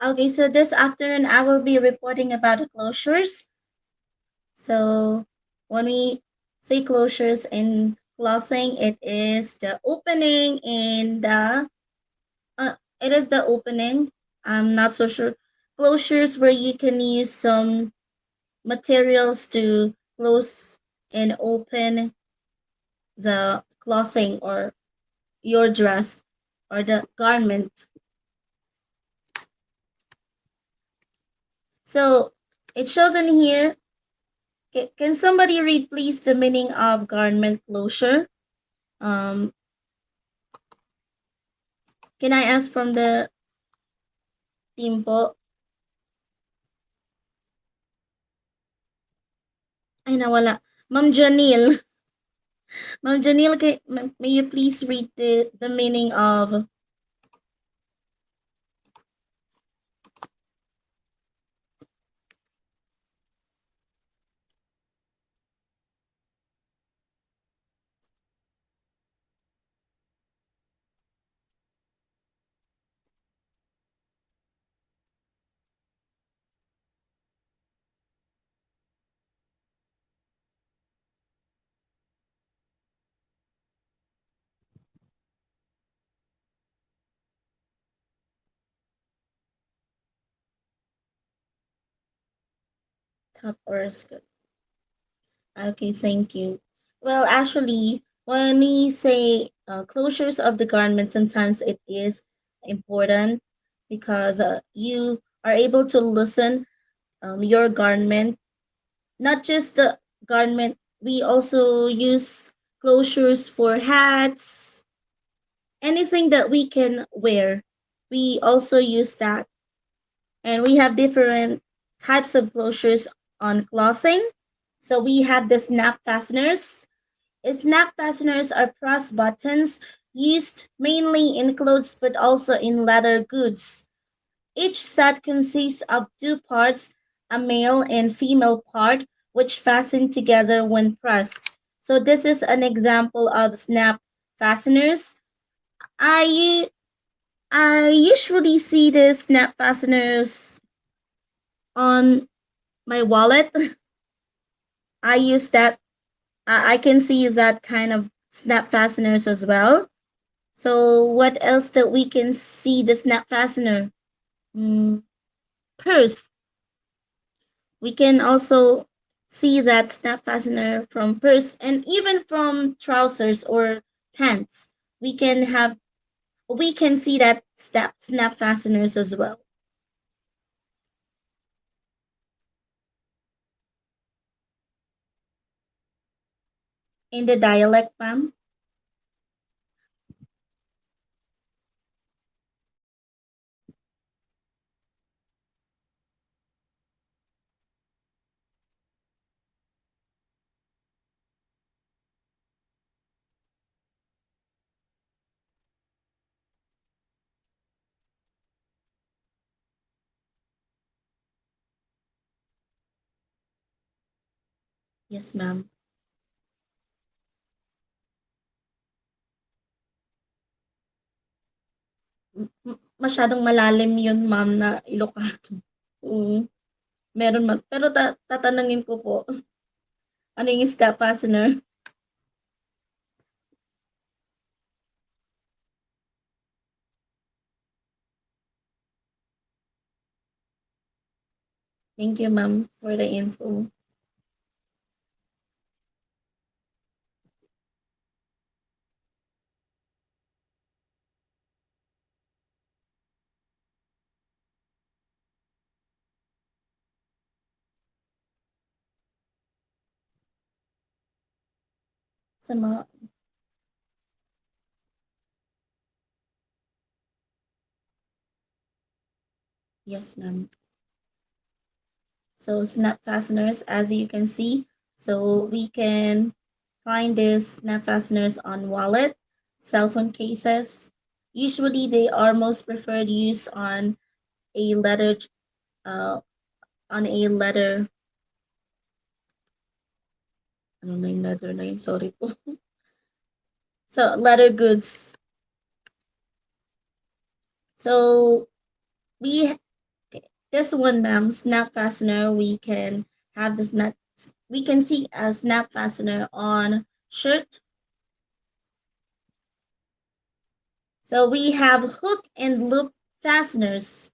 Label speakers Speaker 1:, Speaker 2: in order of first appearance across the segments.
Speaker 1: Okay, so this afternoon I will be reporting about the closures. So when we say closures in clothing, it is the opening in the it is the opening. I'm not so sure. Closures where you can use some materials to close and open the clothing or your dress or the garment. So it shows in here. Can somebody read please the meaning of garment closure? Um, can I ask from the team po? Ay nawala. Ma'am Janil. Ma'am Janil, may you please read the meaning of top or skirt? Okay, thank you. Well, actually, when we say closures of the garment, sometimes it is important because you are able to loosen your garment, not just the garment. We also use closures for hats, anything that we can wear. We also use that. And we have different types of closures on clothing. So we have the snap fasteners. Snap fasteners are cross buttons used mainly in clothes but also in leather goods. Each set consists of two parts, a male and female part, which fasten together when pressed. So this is an example of snap fasteners. I I usually see the snap fasteners on my wallet. I use that. I can see that kind of snap fasteners as well. So what else that we can see the snap fastener? Mm, purse. We can also see that snap fastener from purse and even from trousers or pants. We can see that snap fasteners as well. In the dialect, ma'am. Yes, ma'am. Masyadong malalim yun, ma'am, na Ilocano. Oo, meron man. Pero tatanungin ko po, ano yung step fastener? Thank you, ma'am, for the info. Sa mga, yes, ma'am. So snap fasteners, as you can see, so we can find these snap fasteners on wallet, cell phone cases. Usually, they are most preferred use a leather, uh, on a leather, ano na yung leather na yun, sorry po. So, leather goods. So, we This one, ma'am, snap fastener. We can have this net. We can see a snap fastener on shirt. So we have hook and loop fasteners.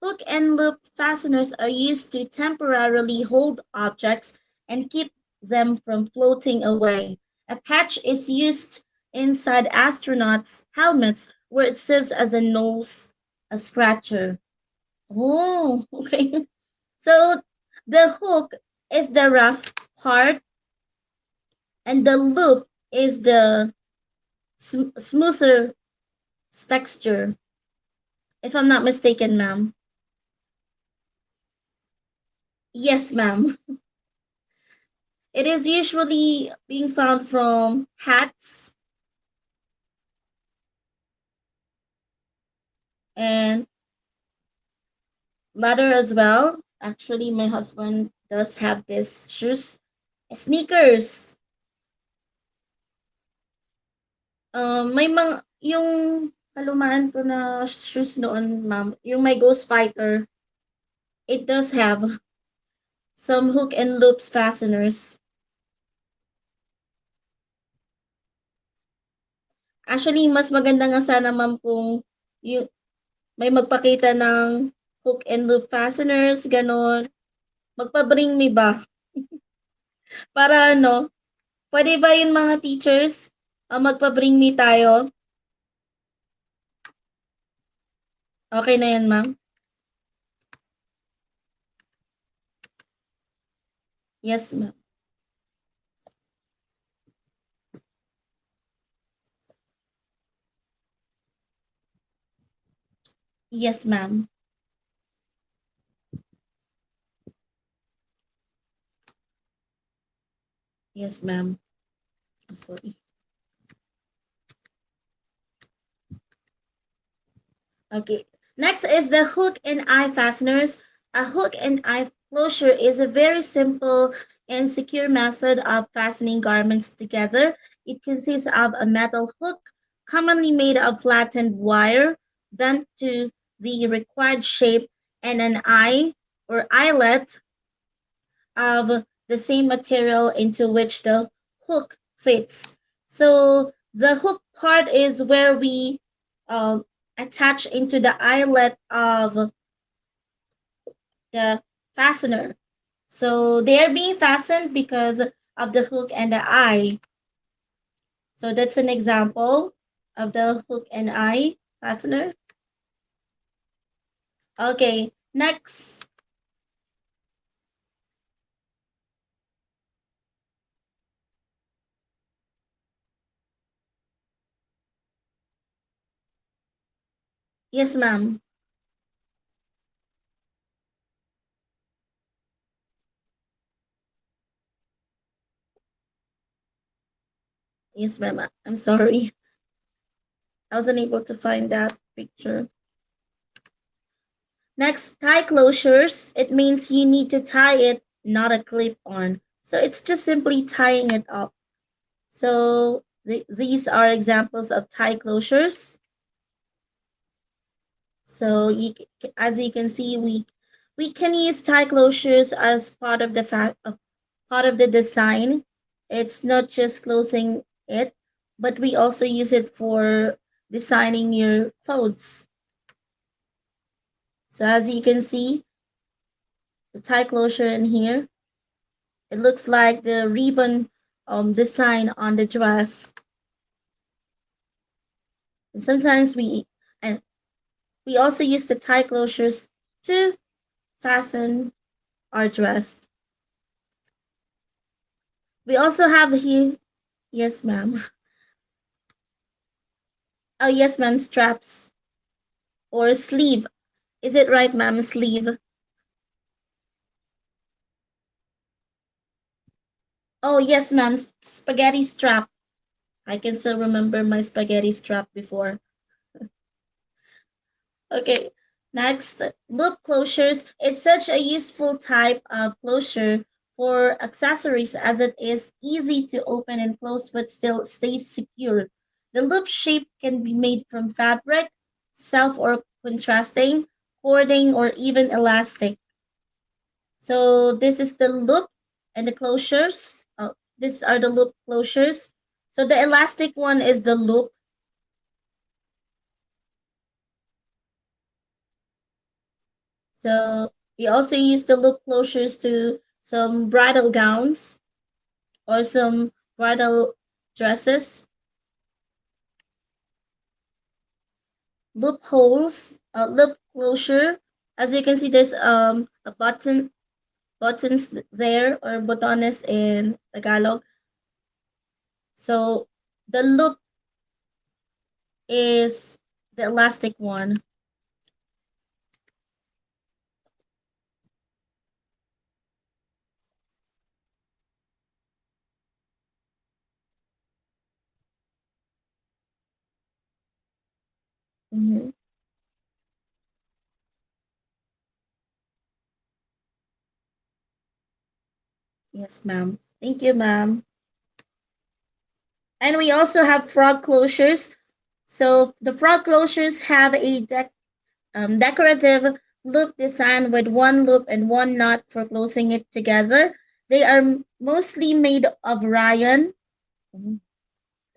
Speaker 1: Hook and loop fasteners are used to temporarily hold objects and keep them from floating away. A patch is used inside astronauts' helmets where it serves as a nose, a scratcher. Oh, okay. So the hook is the rough part and the loop is the smoother texture, if I'm not mistaken, ma'am. Yes, ma'am. It is usually being found from hats and leather as well. Actually, my husband does have this shoes. Sneakers. May mga, yung kalumaan ko na shoes noon, ma'am, yung my Ghost Fighter, it does have some hook and loops fasteners. Actually, mas maganda nga sana, ma'am, kung yung, may magpakita ng hook and loop fasteners, ganon. Magpa-bring me ba? Para ano, pwede ba yung mga teachers, magpa-bring me tayo? Okay na yan, ma'am? Yes, ma'am. Yes, ma'am. Yes, ma'am. I'm sorry. Okay. Next is the hook and eye fasteners. A hook and eye closure is a very simple and secure method of fastening garments together. It consists of a metal hook, commonly made of flattened wire, bent to the required shape, and an eye or eyelet of the same material into which the hook fits. So the hook part is where we um, attach into the eyelet of the fastener. So they are being fastened because of the hook and the eye. So that's an example of the hook and eye fastener. Okay, next. Yes, ma'am. Yes, ma'am. I'm sorry. I wasn't able to find that picture. Next, tie closures. It means you need to tie it, not a clip on. So it's just simply tying it up. So these are examples of tie closures. So as you can see, we can use tie closures as part of the part of the design. It's not just closing it, but we also use it for designing your clothes. So as you can see, the tie closure in here, it looks like the ribbon design on the dress. And sometimes and we also use the tie closures to fasten our dress. We also have here, yes, ma'am. Oh, yes, ma'am, straps or sleeve. Is it right, ma'am? Sleeve. Oh, yes, ma'am. Spaghetti strap. I can still remember my spaghetti strap before. Okay, next, loop closures. It's such a useful type of closure for accessories as it is easy to open and close but still stays secure. The loop shape can be made from fabric, self or contrasting, cording, or even elastic. So this is the loop and the closures. These are the loop closures. So the elastic one is the loop. So we also use the loop closures to some bridal gowns or some bridal dresses. Loopholes, loop closure. As you can see, there's a buttons there, or botones in Tagalog. So the loop is the elastic one. Hmm. Yes, ma'am. Thank you, ma'am. And we also have frog closures. So the frog closures have a decorative loop design with one loop and one knot for closing it together. They are mostly made of rayon,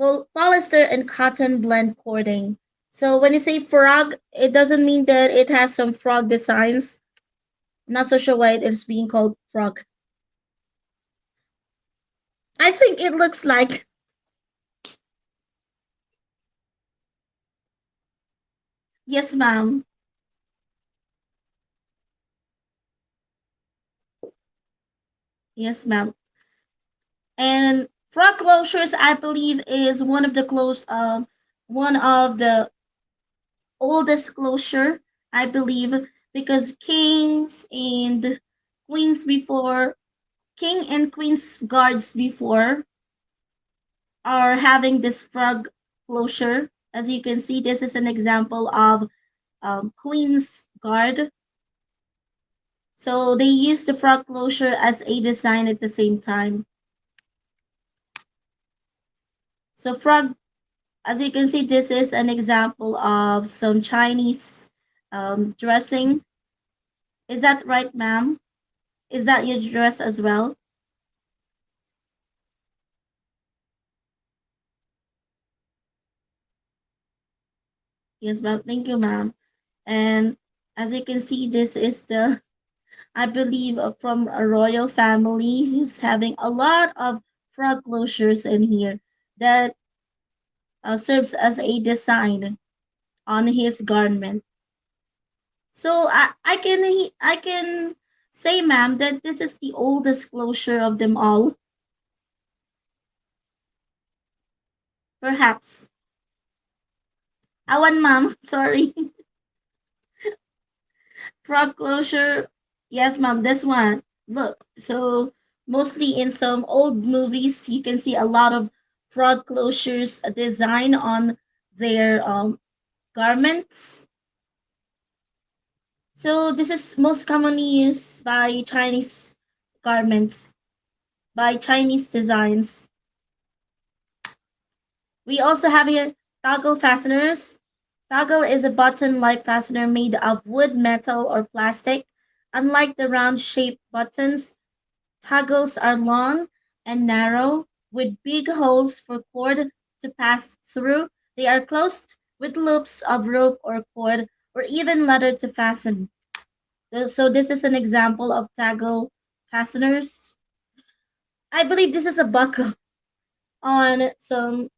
Speaker 1: polyester, and cotton blend cording. So when you say frog, it doesn't mean that it has some frog designs. I'm not so sure why it is being called frog. I think it looks like, yes, ma'am. Yes, ma'am. And frog closures, I believe, is one of the oldest closure, I believe, because queens before, king and queen's guards before are having this frog closure. As you can see, this is an example of queen's guard. So they use the frog closure as a design at the same time. So frog, as you can see, this is an example of some Chinese dressing. Is that right, ma'am? Is that your dress as well? Yes, ma'am. Thank you, ma'am. And as you can see, this is I believe, from a royal family who's having a lot of frog closures in here that serves as a design on his garment. So I can say, ma'am, that this is the oldest closure of them all. Perhaps. Awan, ma'am. Sorry. Frog closure. Yes, ma'am. This one. Look. So mostly in some old movies, you can see a lot of frog closures design on their garments. So this is most commonly used by Chinese garments, by Chinese designs. We also have here toggle fasteners. Toggle is a button-like fastener made of wood, metal, or plastic. Unlike the round-shaped buttons, toggles are long and narrow, with big holes for cord to pass through. They are closed with loops of rope or cord, or even leather to fasten. So this is an example of toggle fasteners. I believe this is a buckle on some,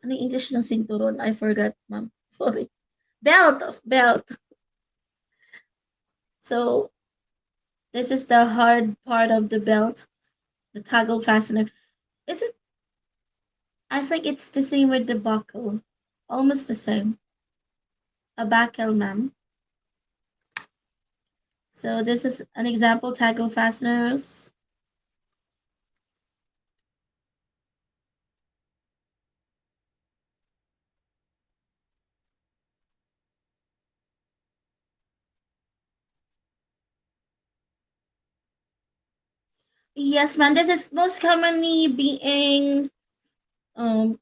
Speaker 1: ano yung English ng cinturon? I forgot, ma'am. Sorry. Belt. So this is the hard part of the belt, the toggle fastener. Is it? I think it's the same with the buckle. Almost the same. A buckle, ma'am. So this is an example toggle fasteners. Yes, ma'am. This is most commonly being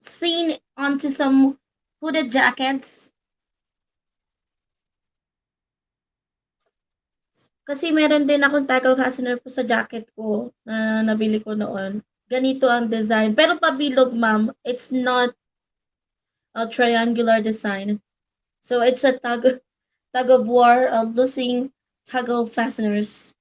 Speaker 1: seen onto some hooded jackets. Kasi meron din akong tackle fastener po sa jacket ko na nabili ko noon. Ganito ang design. Pero pabilog, ma'am. It's not a triangular design. So it's a tug of war losing tackle fasteners.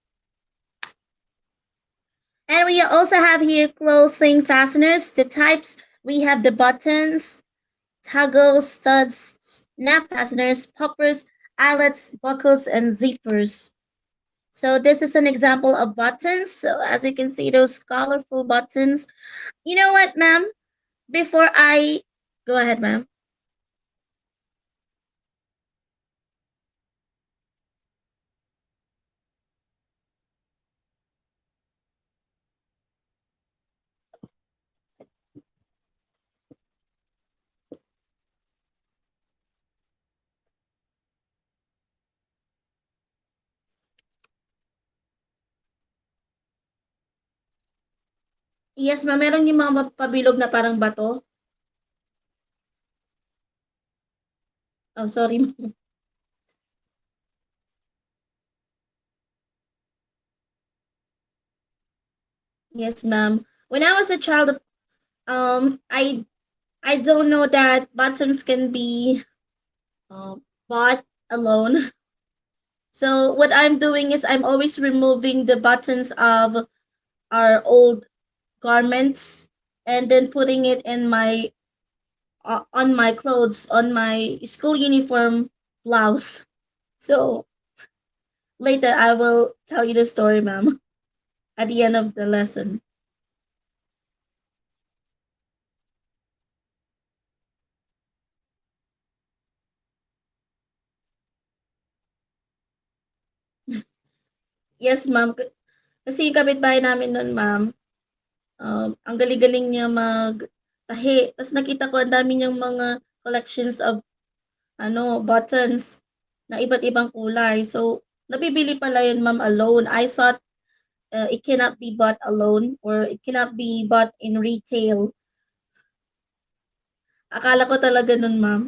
Speaker 1: And we also have here clothing fasteners. The types we have the buttons, toggles, studs, snap fasteners, poppers, eyelets, buckles, and zippers. So this is an example of buttons. So as you can see, those colorful buttons. You know what, ma'am? Before I go ahead, ma'am. Yes, ma'am. Meron yung mga pabilog na parang bato. Oh, sorry. Yes, ma'am. When I was a child, I don't know that buttons can be bought alone. So what I'm doing is I'm always removing the buttons of our old garments and then putting it in my on my clothes, on my school uniform blouse. So later I will tell you the story, ma'am, at the end of the lesson. Yes, ma'am. Kasi yung kapitbahay namin nun, ma'am, ang galing-galing niya magtahi. Tapos nakita ko ang dami niyang mga collections of buttons na iba't ibang kulay. So, nabibili pala yun, ma'am, alone. I thought it cannot be bought alone or it cannot be bought in retail. Akala ko talaga nun, ma'am.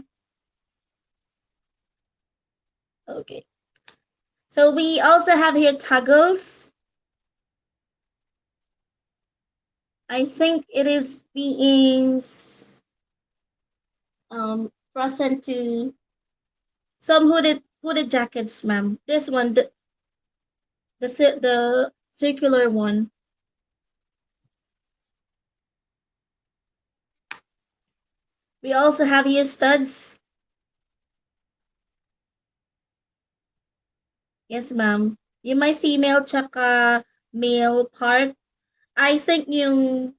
Speaker 1: Okay. So, we also have here toggles. I think it is being present to some hooded jackets, ma'am. This one, the circular one. We also have here studs. Yes, ma'am. Yung may female tsaka male part. I think yung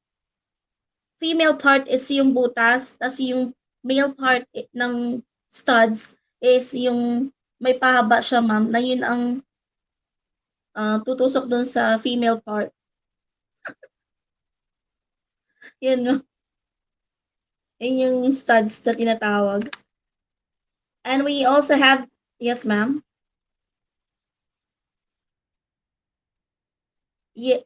Speaker 1: female part is yung butas, tas yung male part ng studs is yung may pahaba siya, ma'am, na yun ang tutusok dun sa female part. Yun, yun yung studs na tinatawag. And we also have, yes, ma'am. Ye-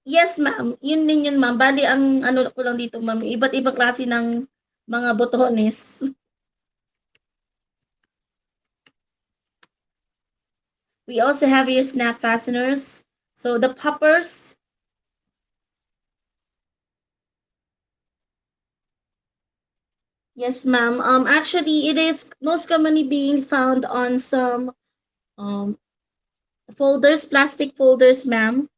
Speaker 1: yes, ma'am. Yun din yun, ma'am. Bali, ang ano ko lang dito, ma'am, iba't ibang klase ng mga botones. We also have your snap fasteners. So the poppers, yes, ma'am. Actually, it is most commonly being found on some um folders, plastic folders, ma'am.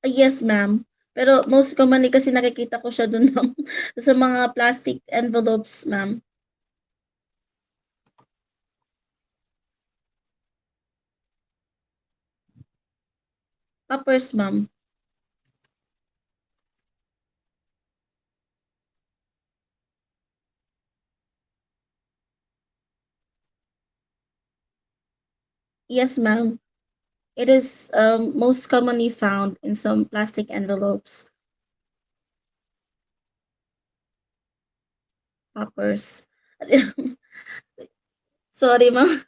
Speaker 1: Yes, ma'am. Pero most commonly kasi nakikita ko siya dun, ma'am, sa mga plastic envelopes, ma'am. Poppers, ma'am. Yes, ma'am. It is most commonly found in some plastic envelopes. Poppers. Sorry, ma'am.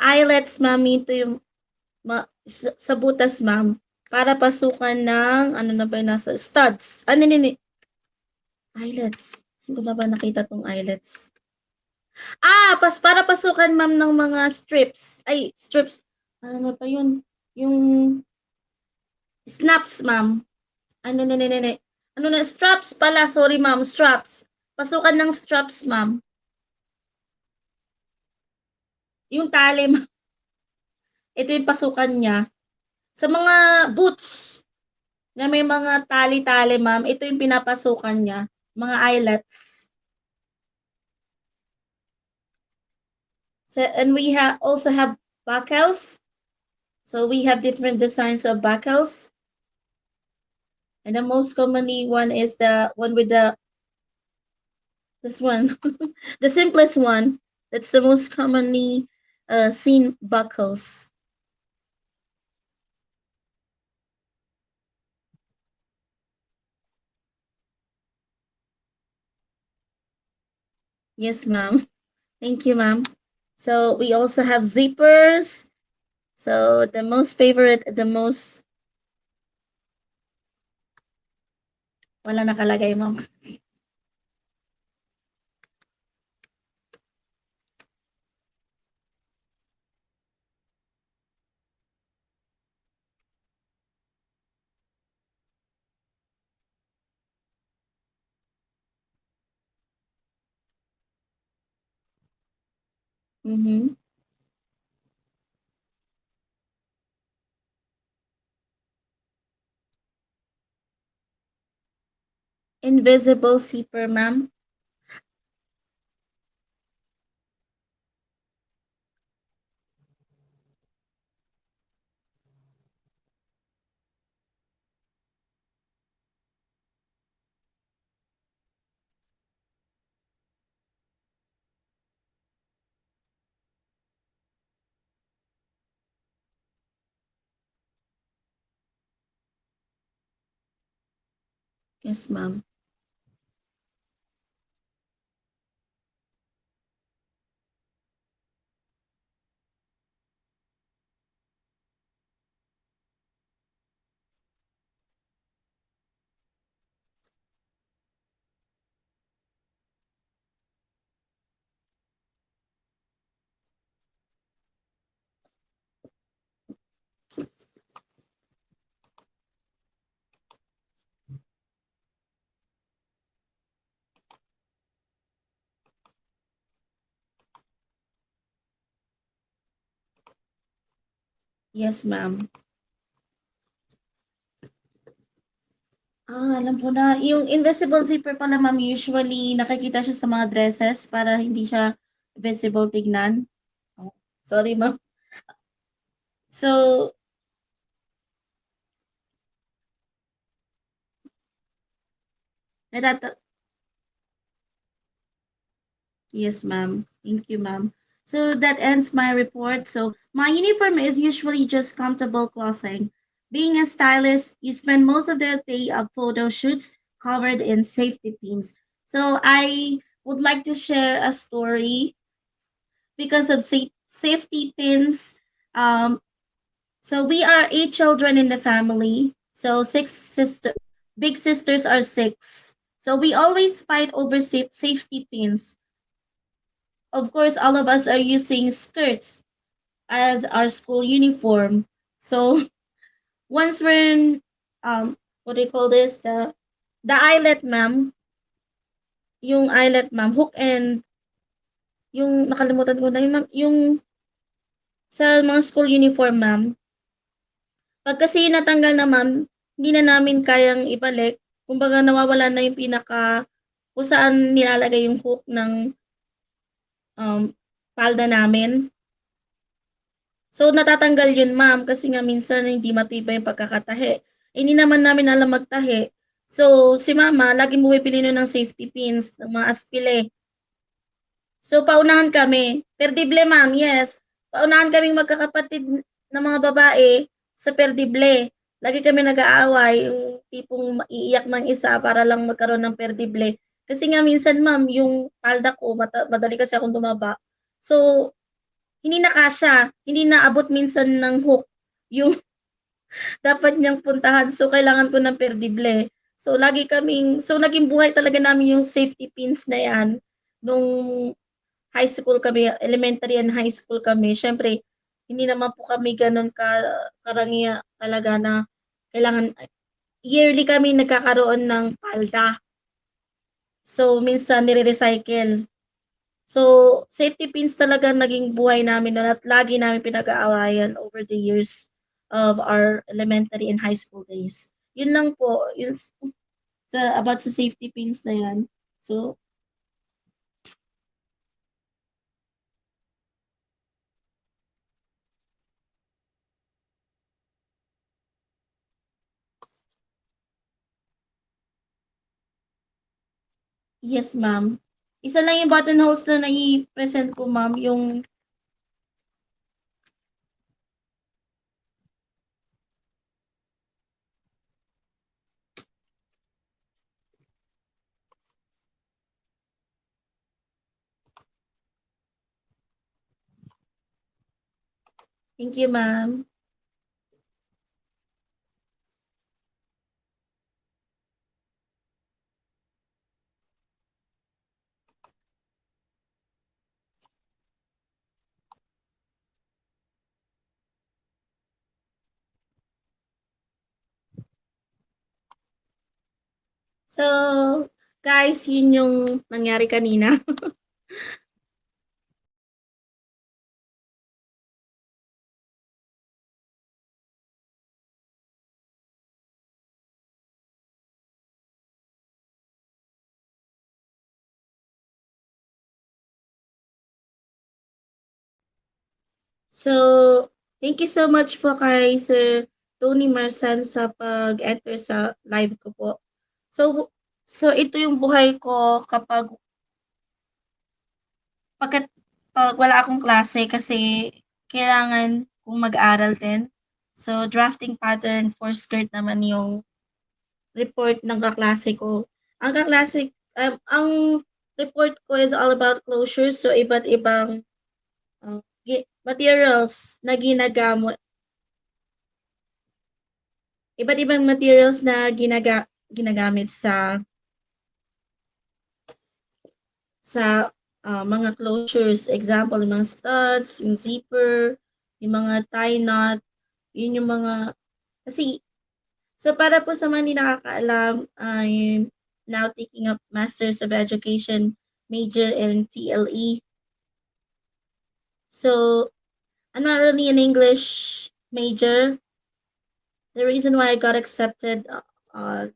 Speaker 1: eyelets, ma'am, ito yung sa butas, ma'am, para pasukan ng ano na ba yung nasa studs. Ano nini? Eyelets. Sino na ba nakita tong eyelets? Para pasukan, ma'am, ng mga strips. Ay, strips. Ano na pa yun? Yung snaps, ma'am. Ano, ne. Ano na, straps pala. Sorry, ma'am, straps. Pasukan ng straps, ma'am. Yung tali, ma'am. Ito yung pasukan niya. Sa mga boots na may mga tali-tali, ma'am, ito yung pinapasukan niya. Mga eyelets. So, and we also have buckles. So we have different designs of buckles. And the most commonly one is the one with this one, the simplest one. That's the most commonly seen buckles. Yes, ma'am. Thank you, ma'am. So we also have zippers. So the most favorite, the most wala nakalagay, ma'am. Mm-hmm. Invisible zipper, ma'am. Yes, ma'am. Yes, ma'am. Alam ko na. Yung invisible zipper pala, ma'am, usually nakikita siya sa mga dresses para hindi siya visible tignan. Oh, sorry, ma'am. So, natata yes, ma'am. Thank you, ma'am. So that ends my report. So my uniform is usually just comfortable clothing. Being a stylist, you spend most of the day of photo shoots covered in safety pins. So I would like to share a story because of safety pins. Um, so we are 8 children in the family. So big sisters are six. So we always fight over safety pins. Of course, all of us are using skirts as our school uniform. So once we're in, what do you call this? The eyelet, ma'am. Yung eyelet, ma'am. Hook and, yung nakalimutan ko na yun, ma'am. Yung sa mga school uniform, ma'am. Pag kasi natanggal na, ma'am, hindi na namin kayang ibalik. Kumbaga nawawala na yung kung saan nilalagay yung hook ng palda namin. So natatanggal yun, ma'am, kasi nga minsan hindi matibay yung pagkakatahi. Hindi naman namin alam magtahi. So si mama, laging bumibili nun ng safety pins, ng mga aspile. So paunahan kami. Perdible, ma'am, yes. Paunahan kaming magkakapatid na mga babae sa perdible. Lagi kami nag-aaway, yung tipong iiyak ng isa para lang magkaroon ng perdible. Kasi nga minsan, ma'am, yung palda ko, madali kasi akong dumaba. So hindi na kasya, hindi na abot minsan ng hook yung dapat niyang puntahan. So, kailangan ko ng perdible. So, naging buhay talaga namin yung safety pins na yan nung high school kami, elementary and high school kami. Siyempre, hindi naman po kami ganun karangiya talaga na kailangan, yearly kami nagkakaroon ng palda. So, minsan nire-recycle. So, safety pins talaga naging buhay namin noon at lagi namin pinag-aawayan over the years of our elementary and high school days. Yun lang po, yun, about sa safety pins na yan. So, yes, ma'am. Isa lang yung buttonholes na nai-present ko, ma'am, yung thank you, ma'am. So, guys, yun yung nangyari kanina. So, thank you so much po kay Sir Tony Marsan sa pag-enter sa live ko po. So, ito yung buhay ko pagkat pag wala akong klase kasi kailangan kong mag-aral din. So, drafting pattern for skirt naman yung report ng kaklase ko. Ang report ko is all about closures. So, iba't ibang materials na iba't ibang materials na ginagamit sa mga closures. Example, yung mga studs, yung zipper, yung mga tie knot, yun yung mga, kasi, so para po sa mga hindi nakakaalam, I'm now taking up Masters of Education major in TLE. So, I'm not really an English major. The reason why I got accepted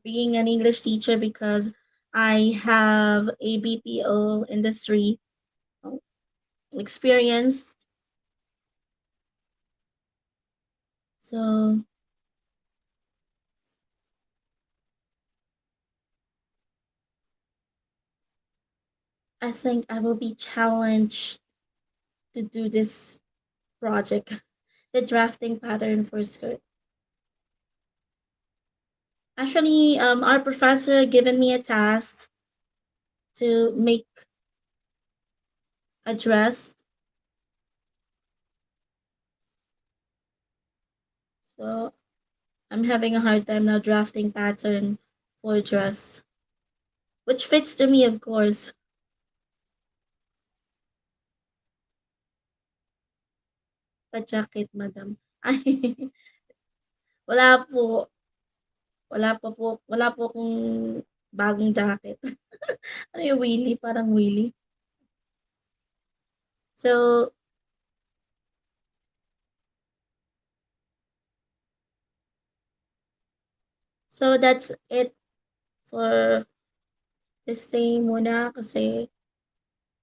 Speaker 1: being an English teacher because I have a BPO industry experience. So I think I will be challenged to do this project, the drafting pattern for skirt. Actually, our professor given me a task to make a dress. So I'm having a hard time now drafting pattern for dress, which fits to me, of course. Pa-jacket, madam. Ay, wala po. Wala po akong bagong jacket. Ano yung Willy? Parang Willy. So, that's it for this day muna kasi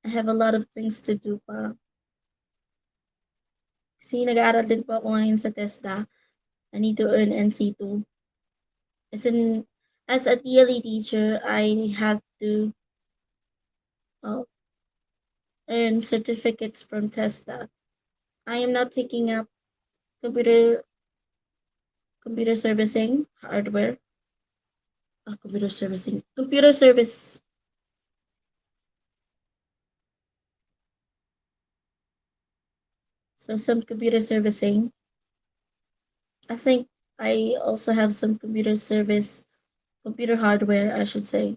Speaker 1: I have a lot of things to do pa. Kasi nag-aaral din po ako ngayon sa TESDA. I need to earn NC2. As a TLE teacher, I have to uh, earn certificates from TESDA. I am now taking up computer computer servicing hardware. Computer servicing. Computer service. So some computer servicing. I think I also have some computer hardware, I should say.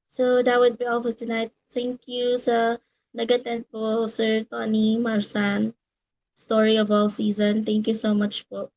Speaker 1: So that would be all for tonight. Thank you sa nagatent po Sir Tony Marsan, Story of All Season. Thank you so much po.